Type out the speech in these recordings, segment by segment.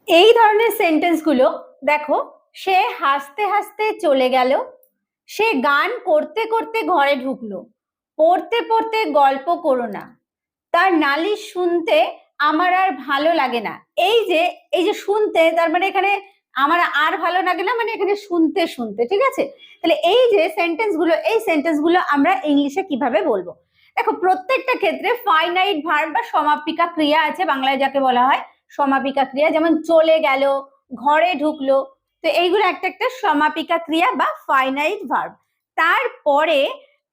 এই ধরনের সেন্টেন্সগুলো দেখো, সে হাসতে হাসতে চলে গেল, সে গান করতে করতে ঘরে ঢুকলো, পড়তে পড়তে গল্প করো না, তার নালিশ শুনতে আমার আর ভালো লাগে না। এই যে শুনতে, তার মানে এখানে আমার আর ভালো লাগে না, মানে এখানে শুনতে শুনতে, ঠিক আছে? তাহলে এই যে সেন্টেন্সগুলো আমরা ইংলিশে কিভাবে বলবো? দেখো, প্রত্যেকটা ক্ষেত্রে ফাইনাইট ভার্ব বা সমাপিকা ক্রিয়া আছে, বাংলায় যাকে বলা হয় সমাপিকা ক্রিয়া। যেমন চলে গেল, ঘরে ঢুকলো, তো এইগুলো একটা একটা সমাপিকা ক্রিয়া বা ফাইনাইট ভার্ব। তারপরে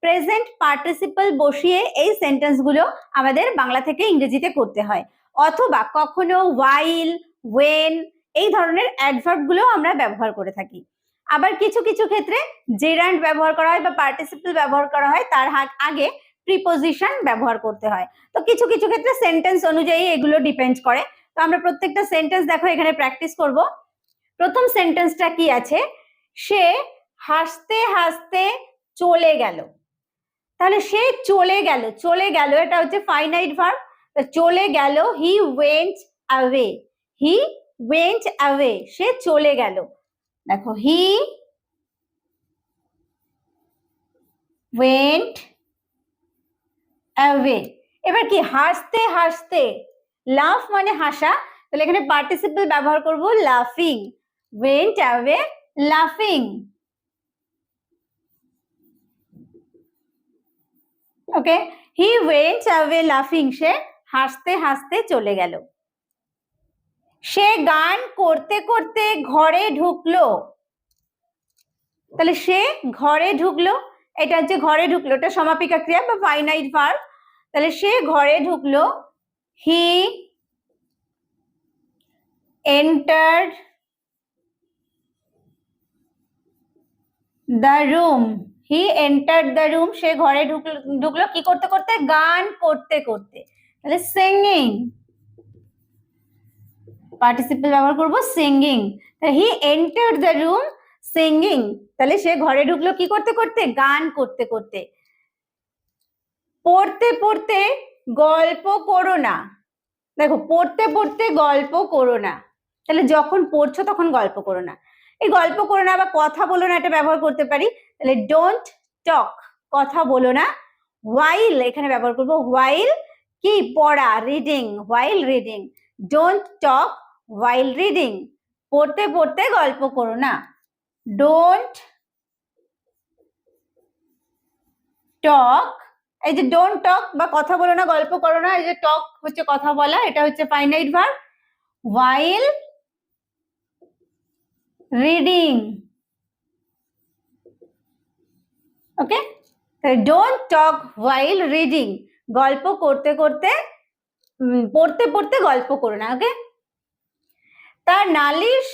প্রেজেন্ট পার্টিসিপল বসিয়ে এই সেন্টেন্সগুলো আমাদের বাংলা থেকে ইংরেজিতে করতে হয়, অথবা কখনো while, when এই ধরনের অ্যাডভার্ব গুলো আমরা ব্যবহার করে থাকি। আবার কিছু কিছু ক্ষেত্রে জেরান্ড ব্যবহার করা হয় বা পার্টিসিপল ব্যবহার করা হয়, তার আগে প্রিপোজিশন ব্যবহার করতে হয়। তো কিছু কিছু ক্ষেত্রে সেন্টেন্স অনুযায়ী এগুলো ডিপেন্ড করে। তো আমরা প্রত্যেকটা সেন্টেন্স দেখো এখানে প্র্যাকটিস করব। প্রথম সেন্টেন্সটা কি আছে? সে হাসতে হাসতে চলে গেল। তাহলে সে চলে গেল, চলে গেল এটা হচ্ছে ফাইনাইট ভার্ব। চলে গেল, he went away, he went away, সে চলে গেল। দেখো, হি ওয়েন্ট অ্যাওয়ে। এবার কি, হাসতে হাসতে, লাফ মানে হাসা, তাহলে এখানে পার্টিসিপল ব্যবহার করব লাফিং, ওয়েন্ট অ্যাওয়ে লাফিং। ওকে, হি ওয়েন্ট অ্যাওয়ে লাফিং, সে হাসতে হাসতে চলে গেল। সে গান করতে করতে ঘরে ঢুকলো, তাহলে সে ঘরে ঢুকলো, এটা হচ্ছে ঘরে ঢুকলো, এটা সমাপিকা ক্রিয়া বা ফাইনাইট ভার্ব। তাহলে সে ঘরে ঢুকলো, he entered the room, he entered the room, সে ঘরে ঢুকলো কি করতে করতে? গান করতে করতে, তাহলে সিঙ্গিং, পার্টিসিপল ব্যবহার করব singing. He entered the room singing, তাহলে সে ঘরে ঢুকলো কি করতে করতে? গান করতে করতে। পড়তে পড়তে গল্প করো না, দেখো পড়তে পড়তে গল্প করো না, তাহলে যখন পড়ছো তখন গল্প করো না। এই গল্প করো না বা কথা বলো না, এটা ব্যবহার করতে পারি। তাহলে ডোন্ট টক, কথা বলো না। while এখানে ব্যবহার করবো while কি, পড়া, reading, while reading. Don't talk while reading, পড়তে পড়তে গল্প করো না। ডোন্ট টক, এই যে ডোন্ট টক বা কথা বলো না, গল্প করো না, এই যে টক হচ্ছে কথা বলা, এটা হচ্ছে finite verb. while reading, okay, don't talk while reading, গল্প করতে করতে, পড়তে পড়তে গল্প করো না। ওকে, তার নালিশ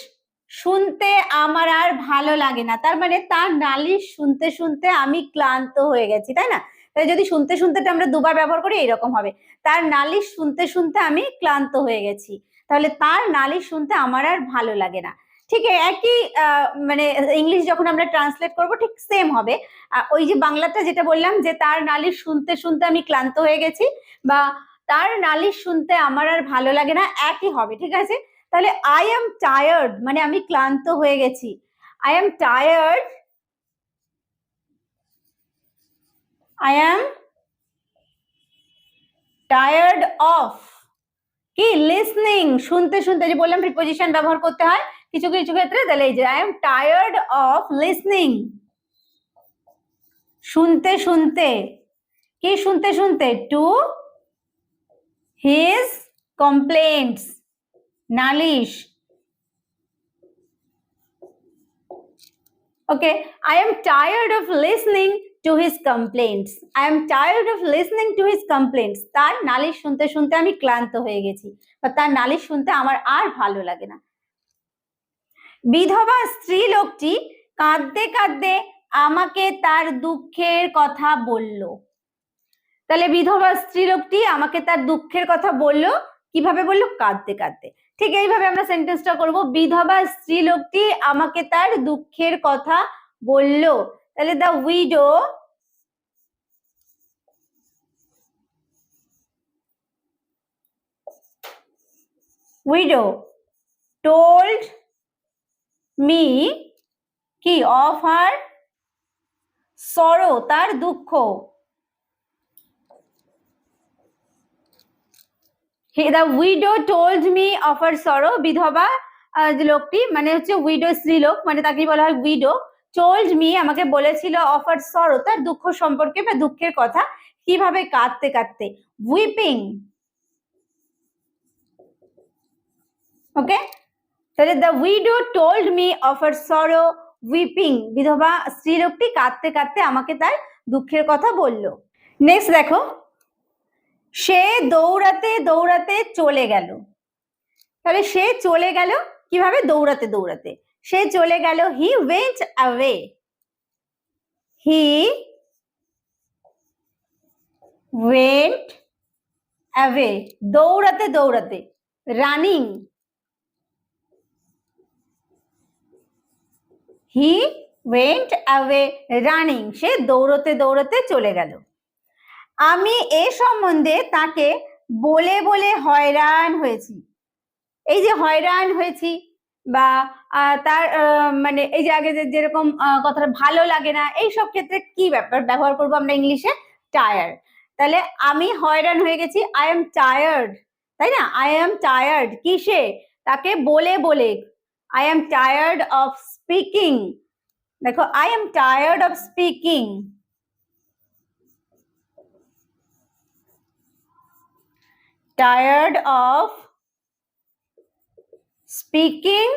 শুনতে আমার আর ভালো লাগে না, তার মানে তার নালিশ শুনতে শুনতে আমি ক্লান্ত হয়ে গেছি, তাই না? তাই যদি শুনতে শুনতে আমরা দুবার ব্যবহার করি এরকম হবে, তার নালিশ শুনতে শুনতে আমি ক্লান্ত হয়ে গেছি। তাহলে তার নালিশ শুনতে আমার আর ভালো লাগে না। ঠিক একই মানে ইংলিশ যখন আমরা ট্রান্সলেট করব ঠিক সেম হবে। ওই যে বাংলাটা যেটা বললাম যে তার নালিশ শুনতে শুনতে আমি ক্লান্ত হয়ে গেছি, বা তার নালিশ শুনতে আমার আর ভালো লাগে না, একই হবে, ঠিক আছে? তাহলে আই এম টায়ার্ড মানে আমি ক্লান্ত হয়ে গেছি, I am tired, I am tired of কি, লিসনিং, শুনতে শুনতে, যে বললাম প্রিপোজিশন ব্যবহার করতে হয় কিছু কিছু ক্ষেত্রে, তাহলে এই যে I am tired of listening, শুনতে শুনতে, কি শুনতে শুনতে? টু হিজ কমপ্লেন্টস, নালিশ। Okay, I am tired of listening to his complaints. I am tired of listening to his complaints. তার নালিশ শুনতে শুনতে আমি ক্লান্ত হয়ে গেছি, বা তার নালিশ শুনতে আমার আর ভালো লাগে না। বিধবা স্ত্রী লোকটি কাঁদতে কাঁদতে আমাকে তার দুঃখের কথা বলল, তাহলে বিধবা স্ত্রী লোকটি আমাকে তার দুঃখের কথা বলল, কিভাবে বললো? কাঁদতে কাঁদতে। ঠিক এইভাবে আমরা সেন্টেন্সটা করব, বিধবা স্ত্রী লোকটি আমাকে তার দুঃখের কথা বলল। তাহলে the widow widow told me কি of her sorrow, তার দুঃখ। the widow told me of her sorrow, বিধবা যে লোকটি মানে হচ্ছে উইডো স্ত্রীলোক, মানে তাকে বলা হয় উইডো। told me আমাকে বলেছিল of her sorrow, তার দুঃখ সম্পর্কে বা দুঃখের কথা, কিভাবে কাঁদতে কাঁদতে, weeping। ওকে, তাহলে the widow told me of her sorrow weeping, বিধবা স্ত্রীলোকটি কাঁদতে কাঁদতে আমাকে তার দুঃখের কথা বলল। নেক্সট দেখো, সে দৌড়াতে দৌড়াতে চলে গেল। তাহলে সে চলে গেল কিভাবে, দৌড়াতে দৌড়াতে। সে চলে গেল, he went away, he went away, দৌড়াতে দৌড়াতে, running, he went away running, সে দৌড়তে দৌড়তে চলে গেল। আমি এ সম্বন্ধে তাকে বলে বলে হয়রান হয়েছি। এই যে হয়রান হয়েছি বা তার মানে এই যে আগে যেরকম কথাটা ভালো লাগে না, এই সব ক্ষেত্রে কি ব্যাপার ব্যবহার করবো আমরা ইংলিশে, টায়ার্ড। তাহলে আমি হয়রান হয়ে গেছি, আই এম টায়ার্ড, তাই না, আই এম টায়ার্ড কিসে, তাকে বলে বলে, I am tired of speaking, দেখো I am tired of speaking, tired of speaking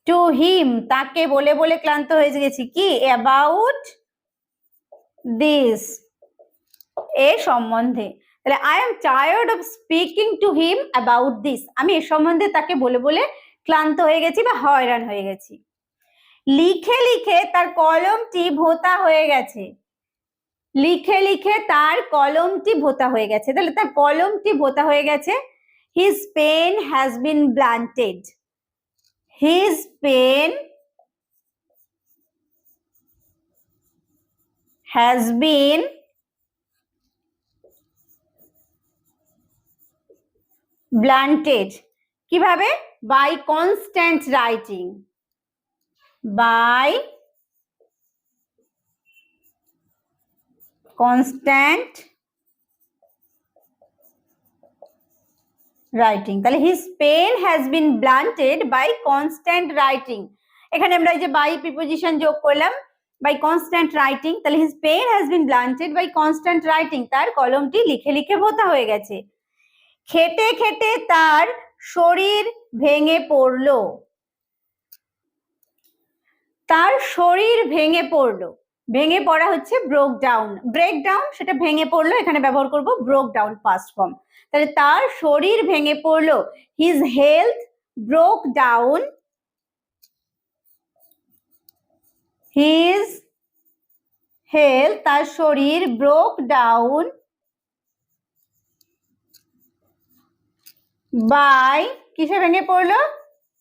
to him, তাকে বলে বলে ক্লান্ত হয়ে গেছি, কি about this, এ সম্বন্ধে। তাহলে I am tired of speaking to him about this, আমি এ সম্বন্ধে তাকে বলে বলে ক্লান্ত হয়ে গেছি বা হয়রান হয়ে গেছি। লিখে লিখে তার কলমটি ভোঁতা হয়ে গেছে, লিখে লিখে তার কলমটি ভোঁতা হয়ে গেছে। তাহলে তার কলমটি ভোঁতা হয়ে গেছে, his pen has been blunted, his pen has been blunted, কিভাবে, by constant writing, by constant writing, তাহলে his pen has been blunted by constant writing, এখানে আমরা এই যে by preposition যোগ করলাম, by constant writing, তাহলে his pen has been blunted by constant writing, তার কলমটি লিখে লিখে ভোঁতা হয়ে গেছে। খেটে খেটে তার শরীর ভেঙে পড়লো, তার শরীর ভেঙে পড়লো, ভেঙে পড়া হচ্ছে ব্রোক ডাউন, ব্রেক ডাউন সেটা ভেঙে পড়লো, এখানে ব্যবহার করব ব্রোক ডাউন পাস্ট ফর্ম। তাহলে তার শরীর ভেঙে পড়লো, his health broke down, his health তার শরীর ব্রোক ডাউন বাই, কিসে ভেঙে পড়লো,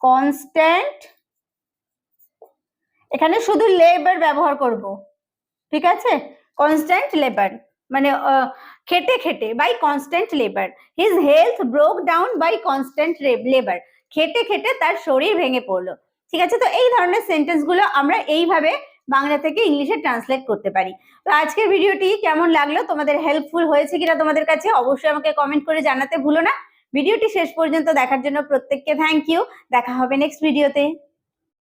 কনস্ট্যান্ট, এখানে শুধু লেবার ব্যবহার করব, ঠিক আছে, কনস্ট্যান্ট লেবার মানে খেটে খেটে, by constant labour, his health broke down by constant labour, খেটে খেটে তার শরীর ভেঙে পড়লো। ঠিক আছে, তো এই ধরনের সেন্টেন্স গুলো আমরা এইভাবে বাংলা থেকে ইংলিশে ট্রান্সলেট করতে পারি। তো আজকের ভিডিওটি কেমন লাগলো, তোমাদের হেল্পফুল হয়েছে কিনা তোমাদের কাছে অবশ্যই আমাকে কমেন্ট করে জানাতে ভুলো না। ভিডিওটি শেষ পর্যন্ত দেখার জন্য প্রত্যেককে থ্যাংক ইউ, দেখা হবে নেক্সট ভিডিওতে।